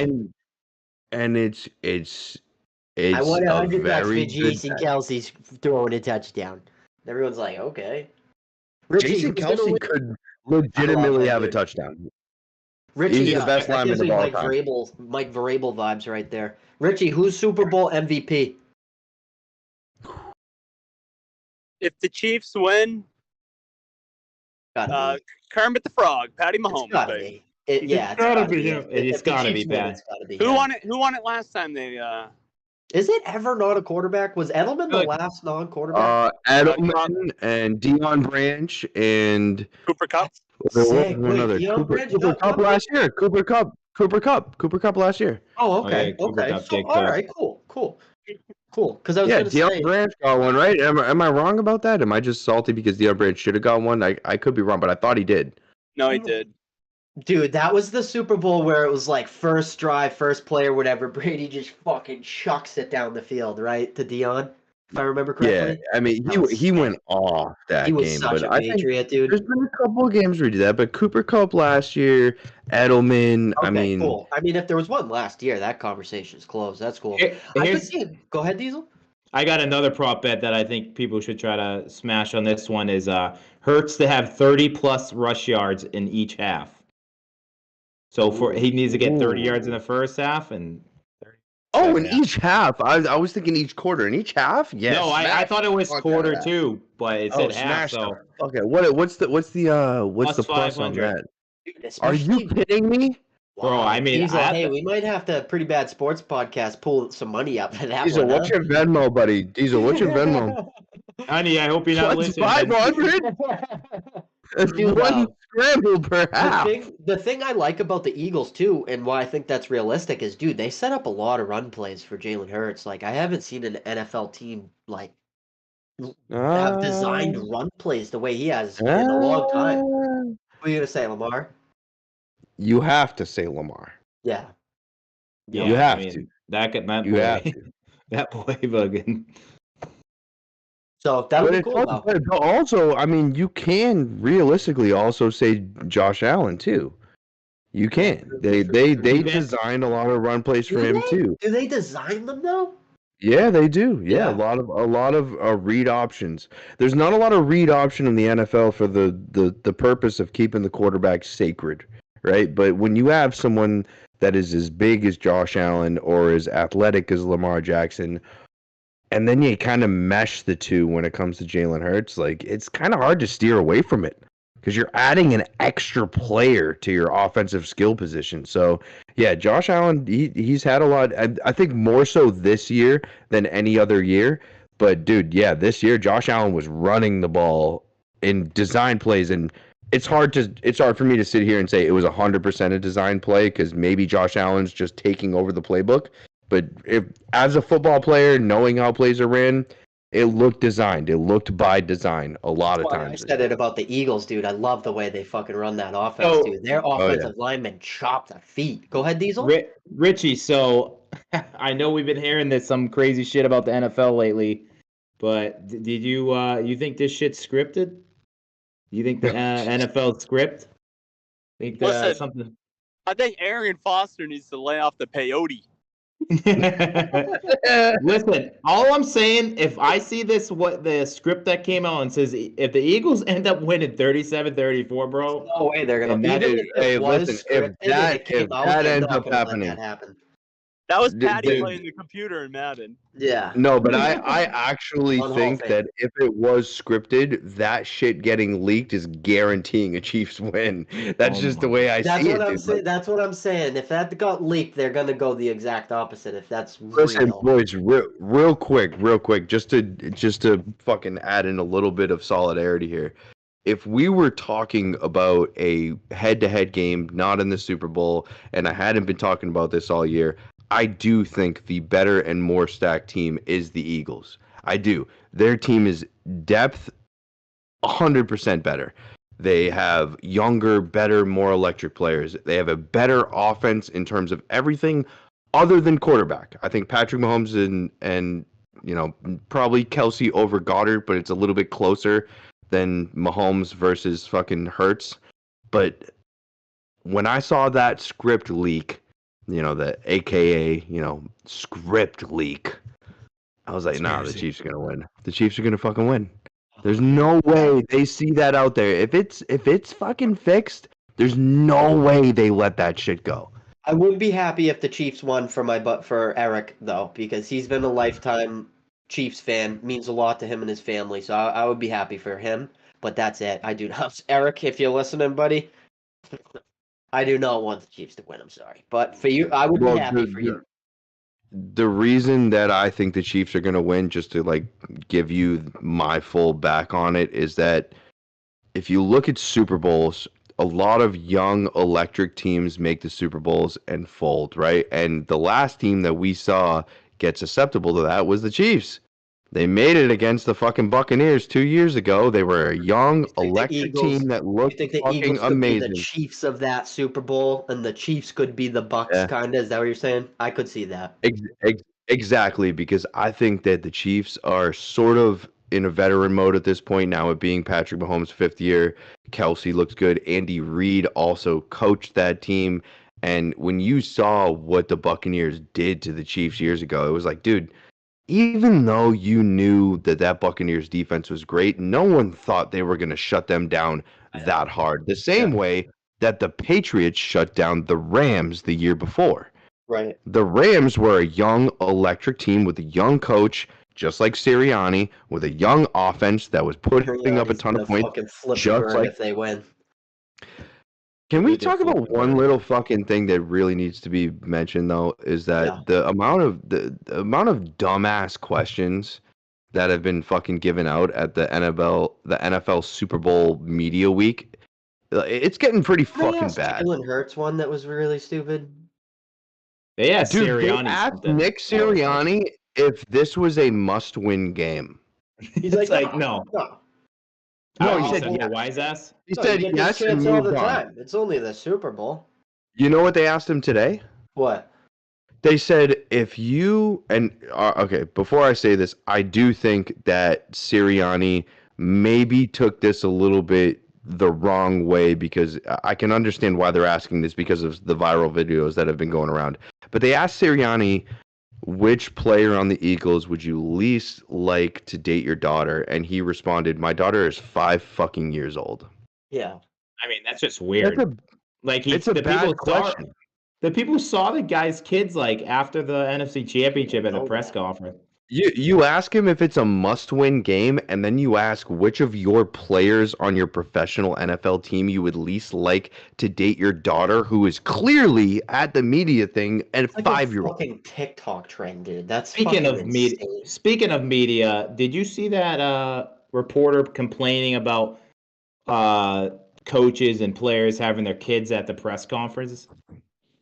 And it's I won $100 for Jason Kelsey's throwing a touchdown. Everyone's like, okay. Richie, Jason Kelsey could legitimately have a touchdown. Richie, he's the best lineman of all time. Mike Vrabel vibes right there. Richie, who's Super Bowl MVP? If the Chiefs win, Kermit the Frog, Patty Mahomes, baby. It's gotta be him. It's gotta be bad. Who won it? Who won it last time? They Is it ever not a quarterback? Was Edelman the last non-quarterback? Edelman and Deion Branch and Cooper Kupp. Sick. Wait, Wait, Deion Branch? Cooper Kupp last year. Cooper Kupp last year. Oh, okay. Okay. So, all right. Cool. Because I was gonna Deion say Branch got one, right? Am I wrong about that? Am I just salty because Deion Branch should have got one? I could be wrong, but I thought he did. No, he did. Dude, that was the Super Bowl where it was like first drive, first play or whatever. Brady just fucking chucks it down the field, right, to Deion, if I remember correctly. Yeah, I mean, he went off that game. He was such a Patriot, dude. There's been a couple of games where he did that, but Cooper Kupp last year, Edelman, Okay, cool. I mean, if there was one last year, that conversation's closed. That's cool. Go ahead, Diesel. I got another prop bet that I think people should try to smash on this one is Hurts to have 30-plus rush yards in each half. So he needs to get 30 yards in the first half and 30. Oh, in each half. I was thinking each quarter. In each half? Yes. No, I thought it was quarter too, but it said half. So okay, what's the plus on that? Dude, are you kidding me? Bro, I mean, hey, we might have to pretty bad sports podcast pull some money up for that. Diesel, what's your Venmo, buddy? Diesel, what's your Venmo? Honey, I hope you're not listening. 500? One scramble per half. The thing I like about the Eagles too, and why I think that's realistic, is dude, they set up a lot of run plays for Jalen Hurts. Like I haven't seen an NFL team like have designed run plays the way he has in a long time. What are you gonna say, Lamar? You have to say Lamar. Yeah. You have to. That boy bugging. So that would be cool. But also, I mean, you can realistically also say Josh Allen too. You can. They designed a lot of run plays for him too. Do they design them though? Yeah, they do. Yeah, a lot of read options. There's not a lot of read option in the NFL for the purpose of keeping the quarterback sacred, right? But when you have someone that is as big as Josh Allen or as athletic as Lamar Jackson, and then you kind of mesh the two when it comes to Jalen Hurts, like it's kind of hard to steer away from it because you're adding an extra player to your offensive skill position. So yeah, Josh Allen, he's had a lot. I think more so this year than any other year. But dude, yeah, this year Josh Allen was running the ball in design plays, and it's hard for me to sit here and say it was 100% a design play because maybe Josh Allen's just taking over the playbook. But if, as a football player, knowing how plays are ran, it looked designed. It looked by design a lot of times. I said it about the Eagles, dude. I love the way they fucking run that offense, dude. Their offensive linemen chop the feet. Go ahead, Diesel. Richie, so I know we've been hearing some crazy shit about the NFL lately, but did you think this shit's scripted? You think the NFL script? Listen, something? I think Arian Foster needs to lay off the peyote. Listen, all I'm saying, if I see the script that came out and says if the Eagles end up winning 37-34, bro, no way they're gonna. If that ends up happening, that was Patty playing the computer in Madden. Yeah. No, but I actually think that if it was scripted, that shit getting leaked is guaranteeing a Chiefs win. That's just the way I see it. That's what I'm saying. If that got leaked, they're gonna go the exact opposite. If that's listen, boys, real quick, just to fucking add in a little bit of solidarity here. If we were talking about a head-to-head game, not in the Super Bowl, and I hadn't been talking about this all year, I do think the better and more stacked team is the Eagles. I do. Their team is depth 100% better. They have younger, better, more electric players. They have a better offense in terms of everything other than quarterback. I think Patrick Mahomes and probably Kelsey over Goddard, but it's a little bit closer than Mahomes versus fucking Hurts. But when I saw that script leak, the AKA, script leak, I was like, nah, the Chiefs are going to win. The Chiefs are going to fucking win. There's no way they see that out there. If it's fucking fixed, there's no way they let that shit go. I would be happy if the Chiefs won for Eric, though, because he's been a lifetime Chiefs fan. Means a lot to him and his family, so I would be happy for him. But that's it. I do not. Eric, if you're listening, buddy, I do not want the Chiefs to win. I'm sorry, but for you, I would be happy for you. The reason that I think the Chiefs are going to win, just to like give you my full back on it, is that if you look at Super Bowls, a lot of young electric teams make the Super Bowls and fold, right? And the last team that we saw get susceptible to that was the Chiefs. They made it against the fucking Buccaneers 2 years ago. They were a young electric team that looked fucking amazing. Be the Chiefs of that Super Bowl, and the Chiefs could be the Bucks, kind of. Is that what you're saying? I could see that. Exactly, because I think that the Chiefs are sort of in a veteran mode at this point now, it being Patrick Mahomes' 5th year. Kelsey looks good. Andy Reid also coached that team. And when you saw what the Buccaneers did to the Chiefs years ago, it was like, dude, even though you knew that that Buccaneers defense was great, no one thought they were going to shut them down that hard. The same way that the Patriots shut down the Rams the year before. Right. The Rams were a young electric team with a young coach, just like Sirianni, with a young offense that was putting up a ton of points. Just like if they win. Can we talk about one little fucking thing that really needs to be mentioned though? Is that the amount of dumbass questions that have been fucking given out at the NFL Super Bowl media week? It's getting pretty fucking bad. Jalen Hurts one that was really stupid. Yeah, They asked Nick Sirianni if this was a must-win game. He's like, no. No, he said, yeah. Wise ass. He said yes and all moved the on. time. It's only the Super Bowl. You know what they asked him today? What? They said if you okay, before I say this, I do think that Sirianni maybe took this a little bit the wrong way, because I can understand why they're asking this because of the viral videos that have been going around. But they asked Sirianni, which player on the Eagles would you least like to date your daughter? And he responded, my daughter is 5 fucking years old. Yeah. I mean, that's just weird. It's a bad question. The people saw the guy's kids like after the NFC Championship at the press conference. You ask him if it's a must-win game, and then you ask which of your players on your professional NFL team you would least like to date your daughter, who is clearly at the media thing and like 5-year-old. Fucking TikTok trend, dude. That's speaking of media. Speaking of media, did you see that reporter complaining about coaches and players having their kids at the press conferences?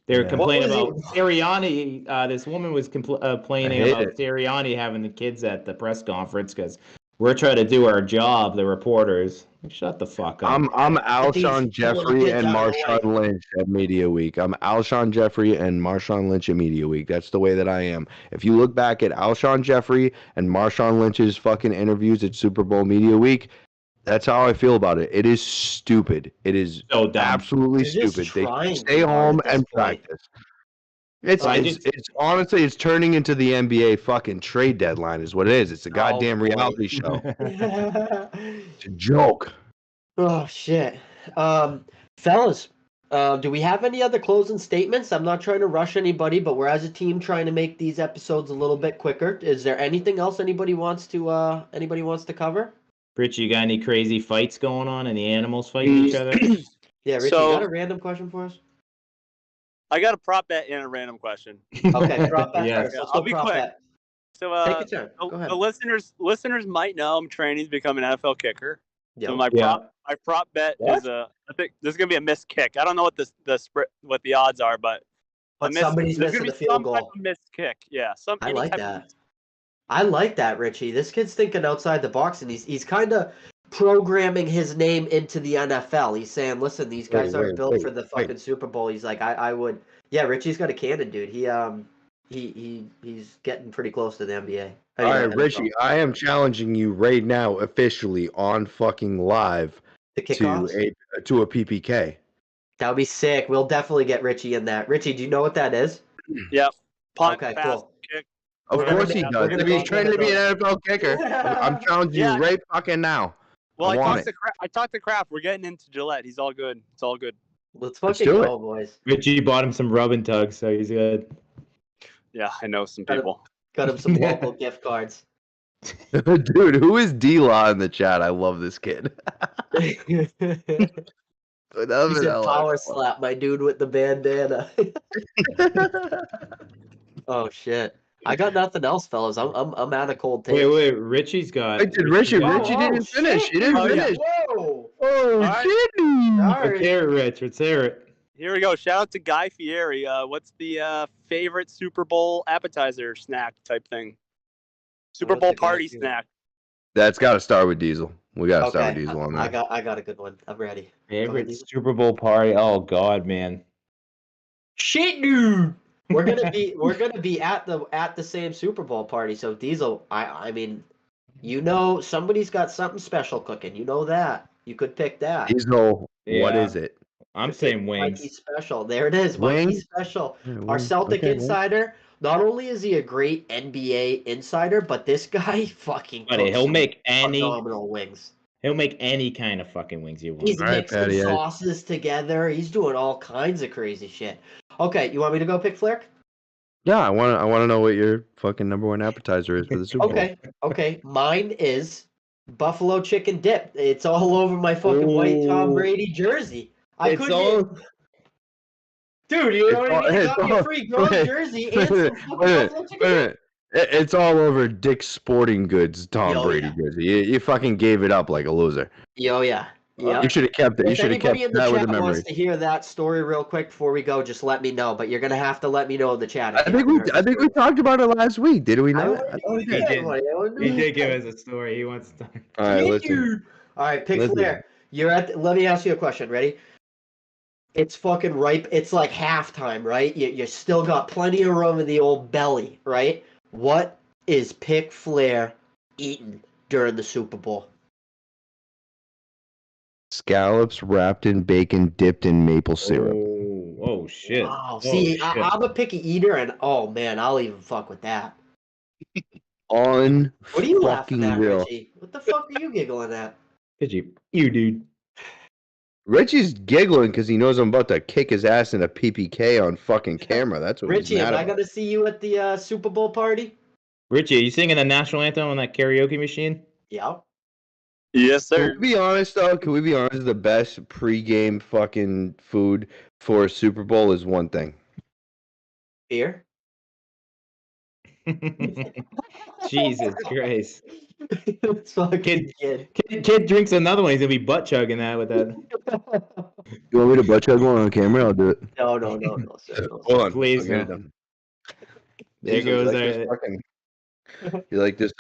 They were complaining about Sirianni. This woman was complaining about Sirianni having the kids at the press conference because we're trying to do our job, the reporters. Shut the fuck up. I'm Alshon Jeffrey and Marshawn Lynch at Media Week. I'm Alshon Jeffrey and Marshawn Lynch at Media Week. That's the way that I am. If you look back at Alshon Jeffrey and Marshawn Lynch's fucking interviews at Super Bowl Media Week, that's how I feel about it. It is stupid. It is so absolutely stupid. They should stay home and practice. It's honestly, it's turning into the NBA fucking trade deadline is what it is. It's a goddamn reality show. It's a joke. Oh shit. Fellas, do we have any other closing statements? I'm not trying to rush anybody, but we're as a team trying to make these episodes a little bit quicker. Is there anything else anybody wants to cover? Rich, you got any crazy fights going on and the animals fighting each other? Yeah, Rich, you got a random question for us? I got a prop bet and a random question. Okay, prop bet first. I'll be quick. Bet. So take your turn. Go ahead. The listeners might know I'm training to become an NFL kicker. Yep. So my prop bet is I think this is gonna be a missed kick. I don't know what the odds are, but somebody's missing the field goal. Type of missed kick. Yeah, I like that. I like that, Richie. This kid's thinking outside the box, and he's kind of programming his name into the NFL. He's saying, "Listen, these guys aren't built for the fucking Super Bowl." He's like, "I would." Yeah, Richie's got a cannon, dude. He's getting pretty close to the NBA. All right, Richie, I am challenging you right now, officially on fucking live, to a PPK. That would be sick. We'll definitely get Richie in that. Richie, do you know what that is? Yep. Punt, okay, cool. Kick. Of course he does. If he's trying to be an NFL kicker, I'm challenging you right fucking now. Well, I talked to Kraft. We're getting into Gillette. He's all good. It's all good. Let's fucking go, boys. Richie bought him some rub and tug, so he's good. Yeah, I know some people. Got him some local gift cards. Dude, who is D-Law in the chat? I love this kid. He said power slap my dude with the bandana. Oh shit! I got nothing else, fellas. I'm out of cold takes. Wait, Richie's got. Wait, Richie didn't finish. Shit, He didn't dude. finish. Whoa! right. Shit! Let's hear it, Rich. Let's hear it. Here we go. Shout out to Guy Fieri. What's the favorite Super Bowl appetizer snack type thing? Super Bowl party snack. That's got to start with Diesel. We got to start with Diesel on that. I got a good one. I'm ready. Favorite Super Bowl party? Oh God, man. Shit, dude. We're gonna be at the same Super Bowl party. So Diesel, I mean, you know, somebody's got something special cooking. You know that. You could pick that. Diesel, what is it? I'm saying wings. Mikey Special. There it is. Mikey Special. Our Celtic insider. Not only is he a great NBA insider, but this guy fucking he'll make any phenomenal wings. He'll make any kind of fucking wings you want. He's mixing sauces together. He's doing all kinds of crazy shit. Okay, you want me to go pick Flair? Yeah, I want to know what your fucking number one appetizer is for the Super Bowl. Okay. Mine is buffalo chicken dip. It's all over my fucking white Tom Brady jersey. Dude, you know what I mean? You got me a free girl jersey and some fucking buffalo chicken dip. It's all over Dick's Sporting Goods Tom Brady jersey. You fucking gave it up like a loser. Yeah. You should have kept it. You should have kept that with the memory. If anybody in the chat wants to hear that story real quick before we go, just let me know. But you're gonna have to let me know in the chat. I think we talked about it last week. Did we not? He did give us a story. He wants to talk. All right, listen. All right, pick Flair. Let me ask you a question. Ready? It's fucking ripe. It's like halftime, right? You still got plenty of room in the old belly, right? What is Pick Flair eating during the Super Bowl? Scallops wrapped in bacon, dipped in maple syrup. Oh shit! Wow. See, I'm a picky eater, and oh man, I'll even fuck with that. What are you laughing at, Richie? What the fuck are you giggling at? You dude. Richie's giggling because he knows I'm about to kick his ass in a PPK on fucking camera. That's what Richie, he's mad am about. I gonna see you at the Super Bowl party? Richie, are you singing the national anthem on that karaoke machine? Yeah. Yes, sir. Can we be honest, though? Can we be honest? The best pregame fucking food for a Super Bowl is one thing. Beer? Jesus Christ. It's fucking kid drinks another one. He's going to be butt chugging that with that. You want me to butt chug one on camera? I'll do it. No, sir. Hold on. Please. There goes You like this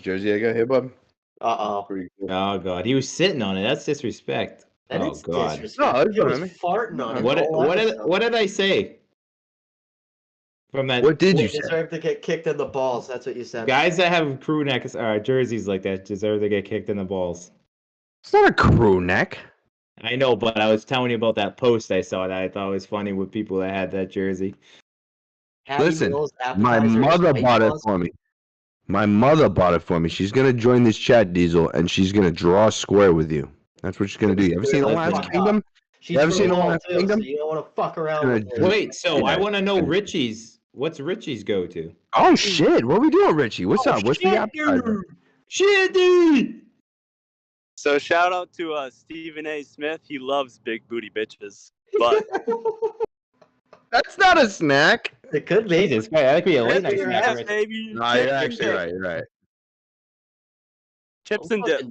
jersey I got here, bub? Uh-oh. Cool. Oh, God. He was sitting on it. That's disrespect. God. Disrespect. No, he was farting on it. What did I say? From that, what did you say? Deserve to get kicked in the balls. That's what you said. Guys that have crew neck jerseys like that deserve to get kicked in the balls. It's not a crew neck. I know, but I was telling you about that post I saw that I thought was funny with people that had that jersey. Listen, my mother bought it for me. My mother bought it for me. She's gonna join this chat, Diesel, and she's gonna draw a square with you. That's what she's gonna do. You ever seen The Last Kingdom? You ever seen The Last Kingdom? So you don't want to fuck around with her. Wait, so I want to know Richie's. What's Richie's go-to? Oh shit! What are we doing, Richie? What's up? What's the appetizer? Shit, dude. So shout out to Stephen A. Smith. He loves big booty bitches, but that's not a snack. It could be. Jesus Christ, that could be a late night snack. Baby. No, you're actually right. You're right. Chips and dip.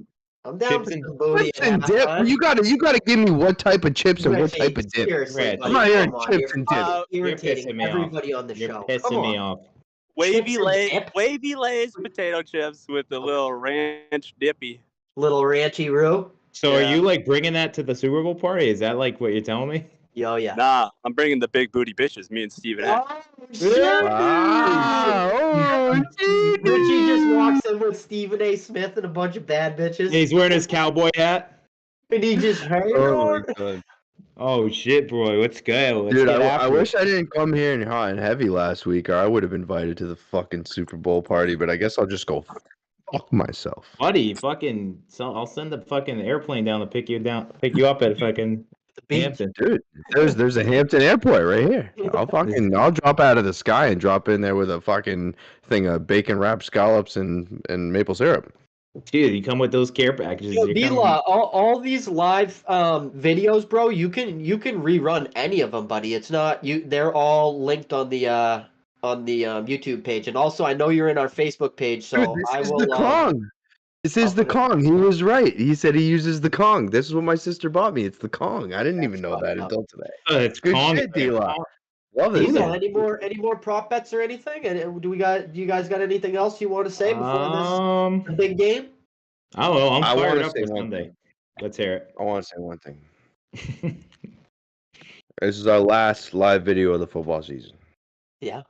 I'm down for some booty. Chips and dip. You gotta give me what type of chips and what type of dip. I'm not hearing chips and dip. Irritating everybody on the show. You're pissing me off. Wavy Lay's potato chips with a little ranch dippy. Little ranchy roux. So are you like bringing that to the Super Bowl party? Is that like what you're telling me? Yo, yeah. Nah, I'm bringing the big booty bitches. Me and Steven. Oh, shit. Wow. Richie just walks in with Stephen A. Smith and a bunch of bad bitches. He's wearing his cowboy hat. And he just Oh shit, bro! Let's go. Dude, I wish I didn't come here in hot and heavy last week, or I would have invited to the fucking Super Bowl party. But I guess I'll just go fuck myself, buddy. I'll send the fucking airplane down to pick you up at fucking Hampton. Dude, there's a Hampton airport right here. I'll drop out of the sky and drop in there with a fucking thing of bacon wrapped scallops and maple syrup. Dude, you come with those care packages. Yo, D-Law, all these live videos, bro, you can rerun any of them, buddy. It's not you. They're all linked on the YouTube page, and also I know you're in our Facebook page, so Dude, I this will. is the Kong. This is the Kong. He was right. He said he uses the Kong. This is what my sister bought me. It's the Kong. I didn't even know that until today. It's good Kong. shit, D-Law. Love it. Any more prop bets or anything? And do you guys got anything else you want to say before this big game? Oh well, I'm fired up for Sunday. Let's hear it. I want to say one thing. This is our last live video of the football season. Yeah.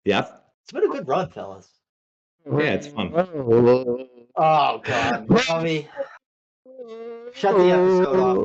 Yeah. It's been a good run, fellas. Yeah, it's fun. Oh God, Tommy. Shut the episode off.